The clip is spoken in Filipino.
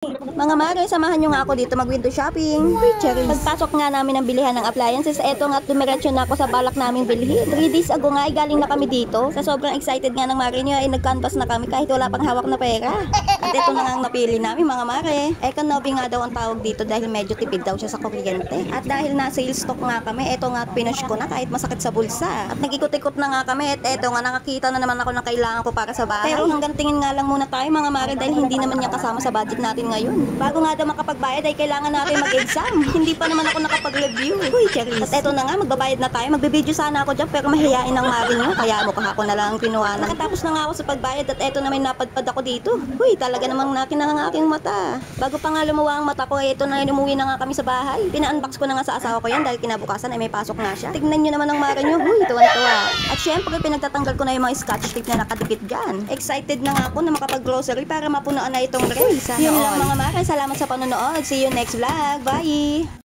Mga mare, samahan nyo nga ako dito mag-window shopping. Pagpasok nga namin ng bilihan ng appliances, eto nga dumiretso na ako sa balak naming bilhin. 3 days ago nga ay galing na kami dito. Sa sobrang excited nga ng mare nyo ay nag-canvas na kami kahit wala pang hawak na pera. At eto na nga ang napili namin mga mare. Economy nga daw ang tawag dito dahil medyo tipid daw siya sa kuryente. At dahil na sales stock nga kami, eto nga pinush ko na kahit masakit sa bulsa. At nag-ikot-ikot na nga kami at eto nga nakakita na naman ako ng kailangan ko para sa bahay. Pero hanggang tingin nga lang muna tayo mga mare dahil hindi naman niya kasama sa budget natin ngayon. Bago nga daw makapagbayad ay kailangan natin mag-exam. Hindi pa naman ako nakapag-review. Uy, Charis. At eto na nga, magbabayad na tayo. Magbibideo sana ako dyan pero mahihain ang mare nyo. Kaya mukha ko na lang pinuwanan. Nakatapos na nga ako sa pagbayad at eto na may napadpad ako dito. Uy, talaga namang nakinang ang aking mata. Bago pa nga lumuwa ang mata ko ay eto na umuwi na nga kami sa bahay. Pina-unbox ko na nga sa asawa ko yan dahil kinabukasan ay may pasok nga siya. Tignan nyo naman ang mare nyo. Uy, tuwan-tuwa. At syempre pinagtatanggal ko na yung mga scotch tape na nakadikit dyan. Excited na nga ako na makapag-grocery para mapunuan na itong tray. Sana all. Mga mare, salamat sa panonood. See you next vlog. Bye!